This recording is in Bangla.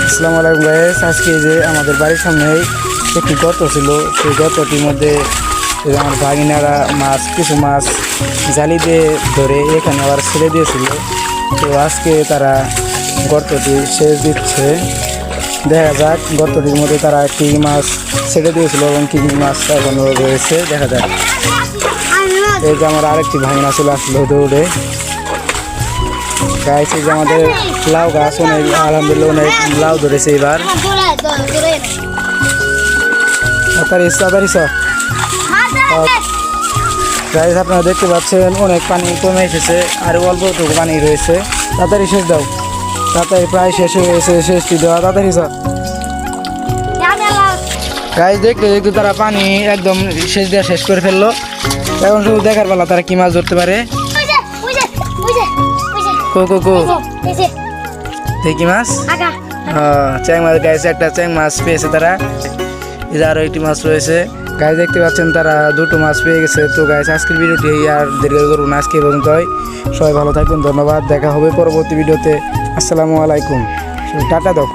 আসসালামু আলাইকুম গাইস। আজকে যে আমাদের বাড়ির সামনেই একটি গর্ত ছিল, সেই গর্তটির মধ্যে আমার ভাগিনারা কিছু মাছ জালি দিয়ে ধরে এখানে আবার ছেড়ে দিয়েছিল। তো আজকে তারা গর্তটি সেচ দিচ্ছে। দেখা যাক গর্তটির মধ্যে তারা কী মাছ ছেড়ে দিয়েছিল এবং কী মাছ এখনো রয়েছে, দেখা যাক। এই যে আমার আরেকটি ভাগিনা চলে আসলো দৌড়ে। গাছ এই যে আমাদের লাউ গাছ অনেক আলহামদুলিল্লাহ অনেক লাউ ধরেছে এবার। গাছ আপনারা দেখতে পাচ্ছেন অনেক পানি কমে এসেছে, আর অল্পটুকু পানি রয়েছে। তাড়াতাড়ি শেষ দাও, তাড়াতাড়ি প্রায় শেষ হয়ে গেছে, শেষটি দেওয়া তাড়াতাড়ি সব। গাছ দেখতে দেখতে তারা পানি একদম শেষ দেওয়া শেষ করে ফেললো। এখন শুধু দেখার পালা তারা কি মাছ ধরতে পারে। দেখি মাছ, চ্যাং মাছ। গাইছে একটা চ্যাং মাছ পেয়েছে তারা। আরো একটি মাছ রয়েছে। গাছ দেখতে পাচ্ছেন তারা দুটো মাছ পেয়ে গেছে। তো গাইস আজকের ভিডিওটি আর দীর্ঘ করবো না, আজকে পর্যন্ত। সবাই ভালো থাকবেন, ধন্যবাদ। দেখা হবে পরবর্তী ভিডিওতে। আসসালামু আলাইকুম, টাটা দাও।